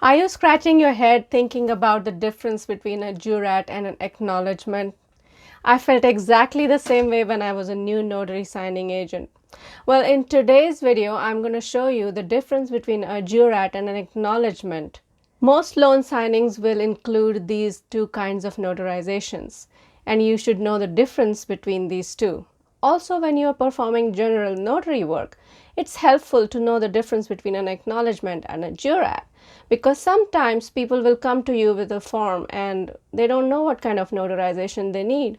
Are you scratching your head thinking about the difference between a jurat and an acknowledgement? I felt exactly the same way when I was a new notary signing agent. Well, in today's video, I'm going to show you the difference between a jurat and an acknowledgement. Most loan signings will include these two kinds of notarizations, and you should know the difference between these two. Also, when you are performing general notary work, it's helpful to know the difference between an acknowledgement and a jurat, because sometimes people will come to you with a form and they don't know what kind of notarization they need.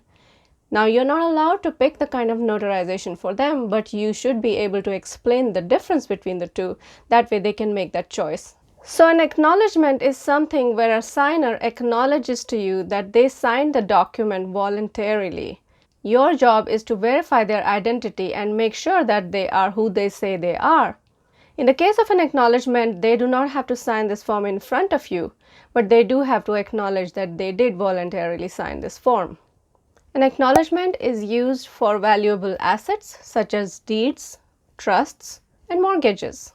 Now, you're not allowed to pick the kind of notarization for them, but you should be able to explain the difference between the two. That way they can make that choice. So an acknowledgement is something where a signer acknowledges to you that they signed the document voluntarily. Your job is to verify their identity and make sure that they are who they say they are. In the case of an acknowledgement, they do not have to sign this form in front of you, but they do have to acknowledge that they did voluntarily sign this form. An acknowledgement is used for valuable assets such as deeds, trusts, and mortgages.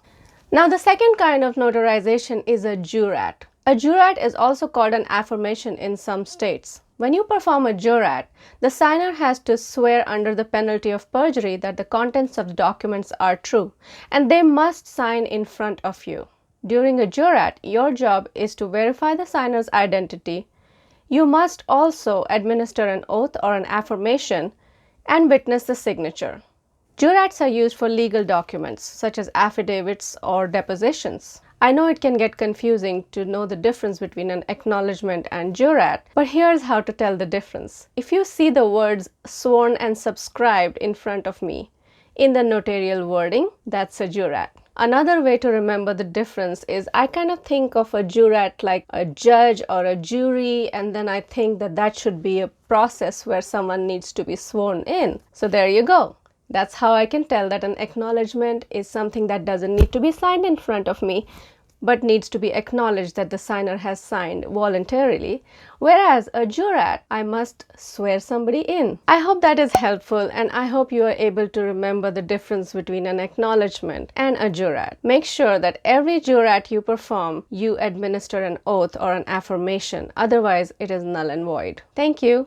Now, the second kind of notarization is a jurat. A jurat is also called an affirmation in some states. When you perform a jurat, the signer has to swear under the penalty of perjury that the contents of the documents are true, and they must sign in front of you. During a jurat, your job is to verify the signer's identity. You must also administer an oath or an affirmation and witness the signature. Jurats are used for legal documents such as affidavits or depositions. I know it can get confusing to know the difference between an acknowledgement and jurat, but here's how to tell the difference. If you see the words sworn and subscribed in front of me in the notarial wording, that's a jurat. Another way to remember the difference is I kind of think of a jurat like a judge or a jury, and then I think that that should be a process where someone needs to be sworn in. So there you go. That's how I can tell that an acknowledgement is something that doesn't need to be signed in front of me, but needs to be acknowledged that the signer has signed voluntarily, whereas a jurat, I must swear somebody in. I hope that is helpful, and I hope you are able to remember the difference between an acknowledgement and a jurat. Make sure that every jurat you perform, you administer an oath or an affirmation, otherwise it is null and void. Thank you.